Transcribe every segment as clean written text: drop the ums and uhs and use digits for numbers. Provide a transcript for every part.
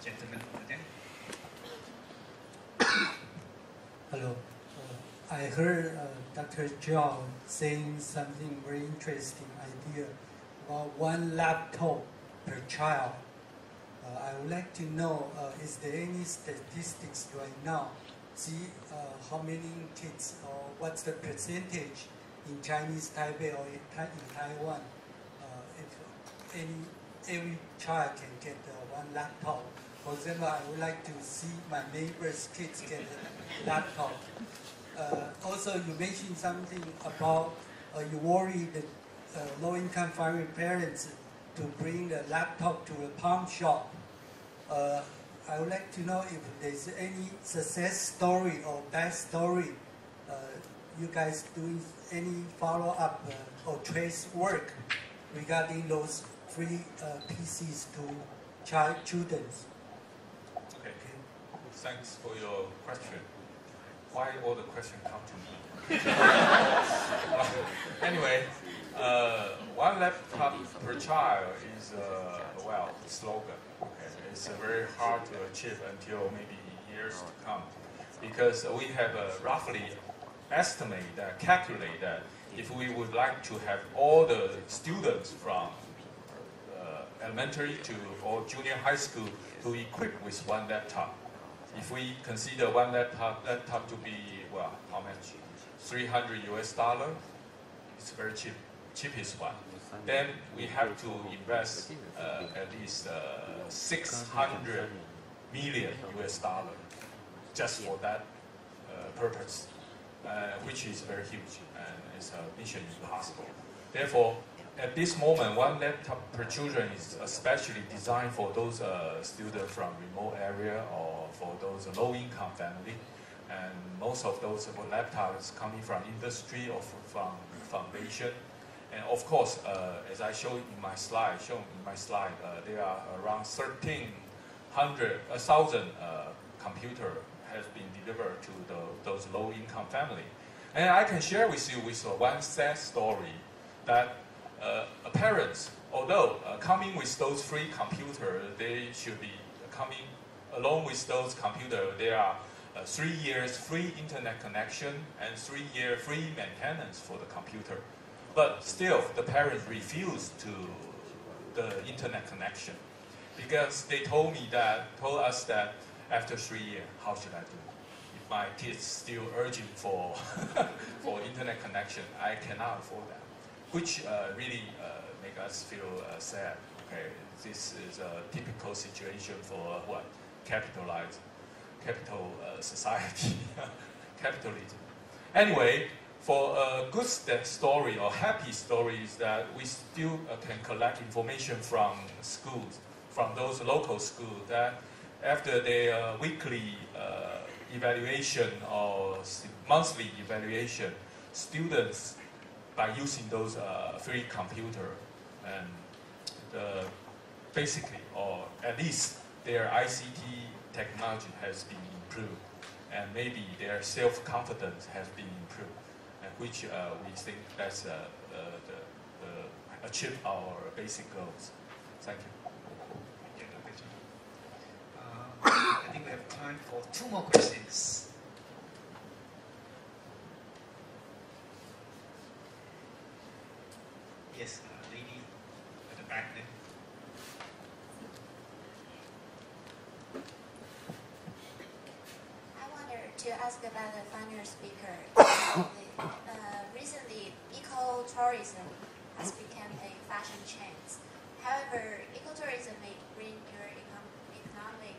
Gentleman over there. Hello. I heard Dr. John saying something very interesting idea about one laptop per child. I would like to know, is there any statistics right now? See how many kids or what's the percentage in Chinese Taipei or in Taiwan? If every child can get one laptop. For example, I would like to see my neighbor's kids get a laptop. Also, you mentioned something about you worry that low-income family parents to bring the laptop to a pawn shop. I would like to know if there's any success story or bad story. You guys doing any follow-up or trace work regarding those free PCs to children? Okay. Thanks for your question. Why all the questions come to me? Anyway, one laptop per child is well, slogan. Okay. It's very hard to achieve until maybe years to come, because we have roughly estimate that, calculate that if we would like to have all the students from elementary to or junior high school to equip with one laptop, if we consider one laptop to be, well, how much? $300 US, it's very cheap, cheapest one. Then we have to invest at least 600 million US dollar just for that purpose, which is very huge and it's a mission impossible. Therefore, at this moment, one laptop per children is especially designed for those students from remote area or for those low-income family. And most of those laptops coming from industry or from foundation. And of course, as I showed in my slide, there are around 1,000 computer has been delivered to those low-income family. And I can share with you with one sad story that parents, although coming with those free computers, they should be coming along with those computers. There are 3 years free internet connection and 3 year free maintenance for the computer. But still, the parents refused to the internet connection because they told us that after 3 years, how should I do? If my kids still urging for for internet connection, I cannot afford that, which really make us feel sad. Okay, this is a typical situation for what? Capital society, capitalism. Anyway, for a good story or happy story is that we still can collect information from schools, from those local schools, that after their weekly evaluation or monthly evaluation, students, by using those free computer, and basically, or at least their ICT technology has been improved, and maybe their self-confidence has been improved, and which we think that's achieve our basic goals. Thank you. Thank you, Dr. John. I think we have time for 2 more questions. Yes, lady at the back there. To ask about the final speaker. Recently, eco-tourism has become a fashion trend. However, eco-tourism may bring your economic,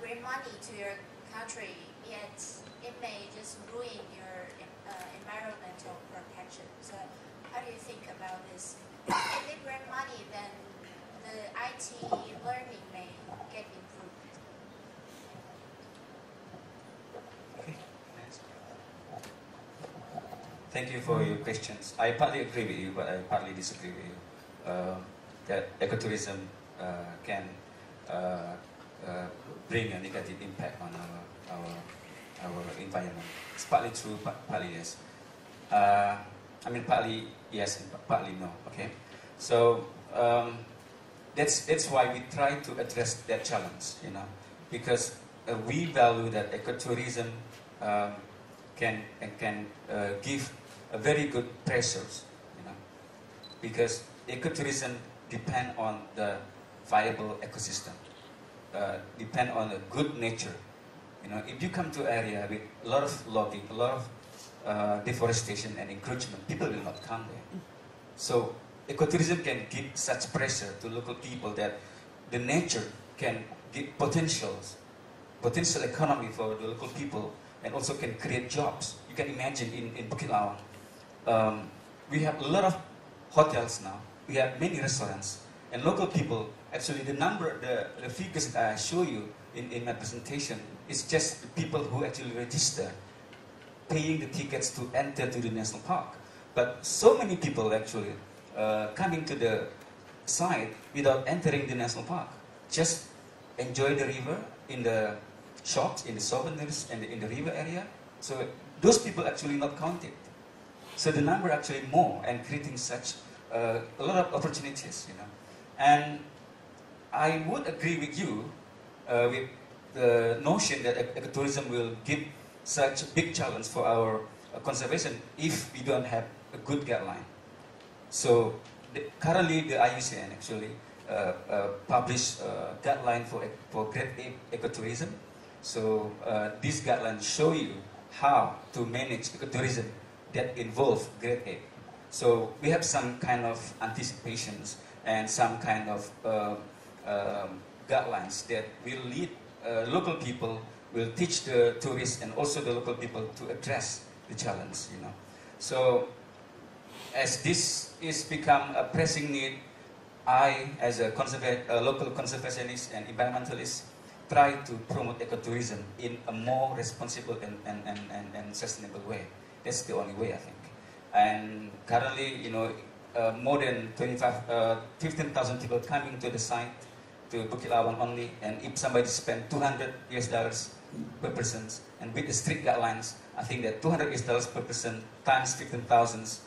bring money to your country, yet it may just ruin your environmental protection. So, how do you think about this? If they bring money, then the IT learning may get improved. Thank you for your questions. I partly agree with you, but I partly disagree with you. That ecotourism can bring a negative impact on our environment. It's partly true, partly yes. I mean, partly yes and partly no. Okay. So that's why we try to address that challenge, you know, because we value that ecotourism can give a very good pressures, you know, because ecotourism depend on the viable ecosystem, depend on a good nature. You know, if you come to an area with a lot of logging, a lot of deforestation and encroachment, people will not come there. So ecotourism can give such pressure to local people that the nature can give potential economy for the local people and also can create jobs. You can imagine in Bukit Lawang, we have a lot of hotels now, we have many restaurants, and local people, actually the figures that I show you in my presentation is just the people who actually register, paying the tickets to enter to the national park. But so many people actually coming to the site without entering the national park, just enjoy the river in the shops, in the souvenirs, and in the river area. So those people actually not counted. So the number actually more and creating such a lot of opportunities, you know. And I would agree with you with the notion that ecotourism will give such a big challenge for our conservation if we don't have a good guideline. So currently the IUCN actually published a guideline for grade A ecotourism. So these guidelines show you how to manage ecotourism that involve grade A. So we have some kind of anticipations and some kind of guidelines that will lead local people, will teach the tourists and also the local people to address the challenge, you know. So as this is become a pressing need, I, as a local conservationist and environmentalist, try to promote ecotourism in a more responsible and sustainable way. That's the only way, I think. And currently, you know, more than 15,000 people coming to the site, to Bukit Lawang only, and if somebody spend $200 per person, and with the strict guidelines, I think that $200 per person times 15,000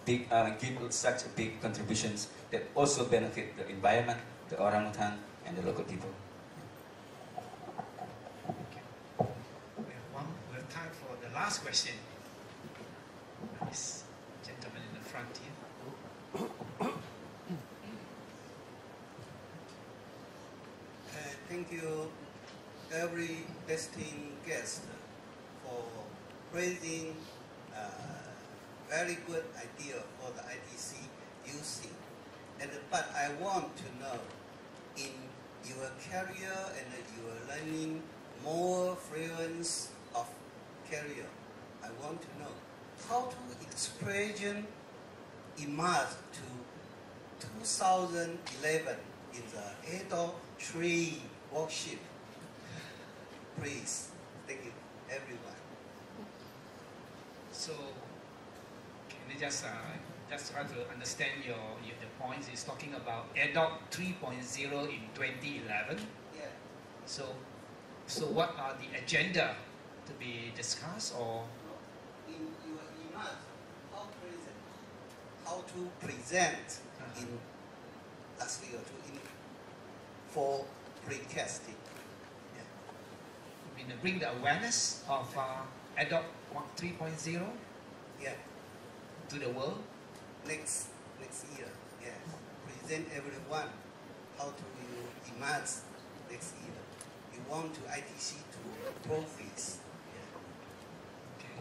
give such a big contributions that also benefit the environment, the orangutan, and the local people. We have time for the last question. This gentleman in the front here. Thank you, every destined guest, for raising very good idea for the ITC using. But I want to know, in your career and your learning more fluence of career, I want to know how to expression emerge to 2011 in the Adoc 2.0 workshop. Please, thank you, everyone. So, can you just try to understand the points? It's talking about Adoc 3.0 in 2011. Yeah. So what are the agenda to be discussed, or? In your image, how to present in last year for broadcasting. Yeah. You mean bring the awareness of Adoc 3.0? Yeah. To the world? Next year, yes. Present everyone how to you imagine next year. You want to ITC to progress. Okay.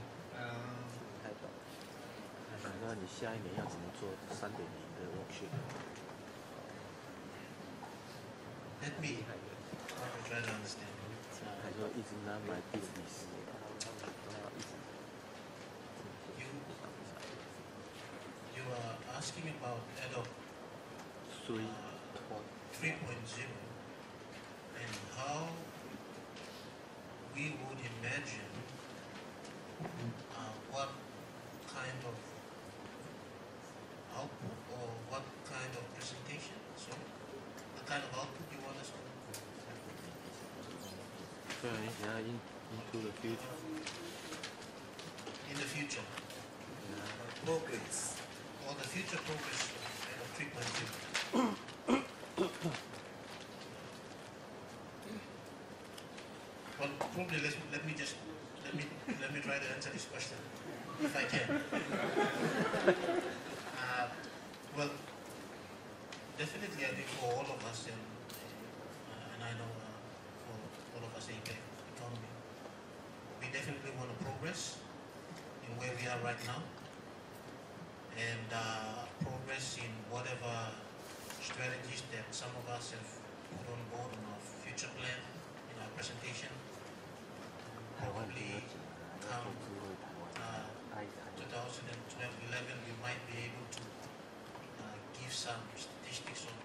那你下一年要怎么做3.0的 workshop？ Let me try to understand. 还说一直拿买第4。You are asking about Adoc 3.0 and how we would imagine what kind of output or what kind of presentation. So, the kind of output you want us to. 对啊，你想要 into the future. In the future. Progress. Or the future progress of 3.0. probably let me try to answer this question if I can. Well, definitely I think for all of us, and I know for all of us in the economy, we definitely want to progress in where we are right now, and progress in whatever strategies that some of us have put on board in our future plan, in our presentation. Probably come 2011, we might be able to give some statistics on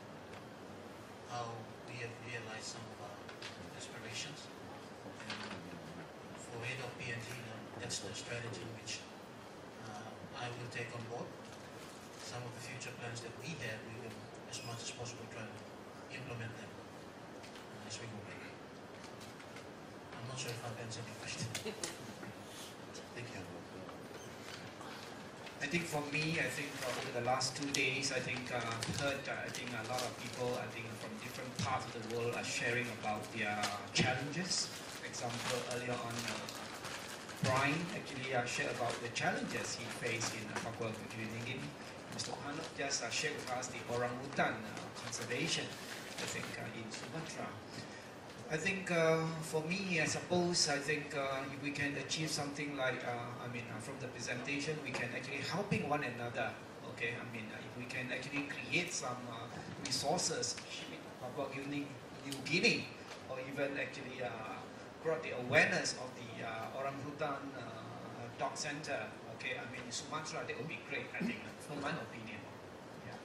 how we have realized some of our aspirations. And for Adoc PNG, that's the strategy which I will take on board. Some of the future plans that we have, we will, as much as possible, try to implement them as we go back. I'm not sure if I've answered your question. Thank you. I think for me, I think over the last 2 days, I think heard I think a lot of people, I think from different parts of the world are sharing about their challenges. For example, earlier on, Brian actually shared about the challenges he faced in Papua New Guinea. Mr. Hanok just shared with us the orangutan conservation, I think, in Sumatra. I think for me, I suppose, I think if we can achieve something like, from the presentation, we can actually helping one another, okay? If we can actually create some resources, Papua New Guinea, or even actually brought the awareness of the orangutan dog center, okay? In Sumatra, that would be great, I think, from my opinion. Yeah.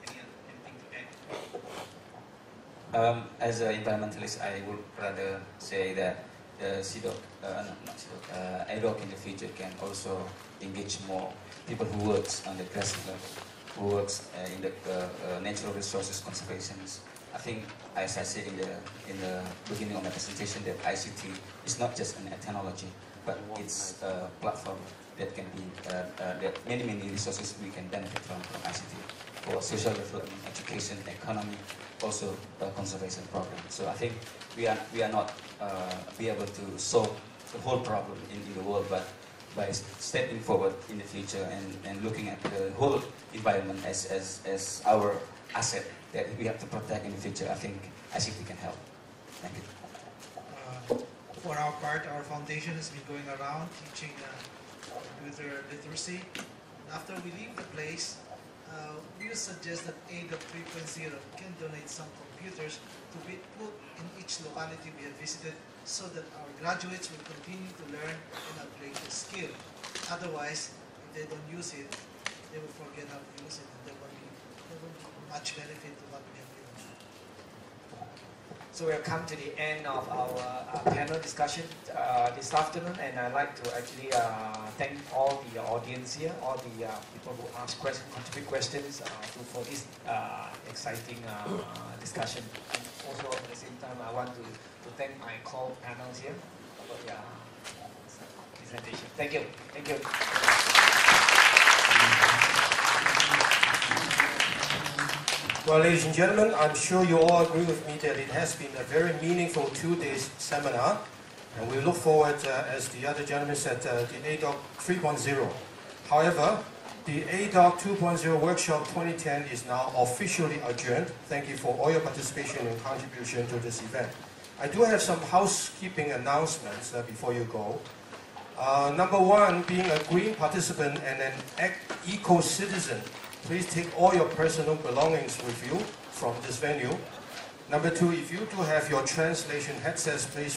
Anything to add? As an environmentalist, I would rather say that Adoc in the future can also engage more people who works on the grassroots level, who works in the natural resources conservations. I think, as I said in the beginning of my presentation, that ICT is not just an technology, but it's a platform that can be that many resources we can benefit from ICT for social development, education, economy, also conservation program. So I think we are not be able to solve the whole problem in the world, but by stepping forward in the future and looking at the whole environment as our asset that we have to protect in the future, I think ICT can help. Thank you. For our part, our foundation has been going around teaching computer literacy. After we leave the place, we suggest that Adoc 2.0 can donate some computers to be put in each locality we have visited, so that our graduates will continue to learn and upgrade their skill. Otherwise, if they don't use it, they will forget how to use it, and there won't be much benefit to what we have given. So we have come to the end of our panel discussion this afternoon, and I'd like to actually thank all the audience here, all the people who asked questions, contribute questions for this exciting discussion. And also at the same time, I want to thank my co-panels here for their presentation. Thank you. Thank you. Well, ladies and gentlemen, I'm sure you all agree with me that it has been a very meaningful 2-day seminar, and we look forward, as the other gentleman said, the Adoc 3.0. However, the Adoc 2.0 Workshop 2010 is now officially adjourned. Thank you for all your participation and contribution to this event. I do have some housekeeping announcements before you go. Number one, being a green participant and an eco-citizen, please take all your personal belongings with you from this venue. Number two, if you do have your translation headsets, please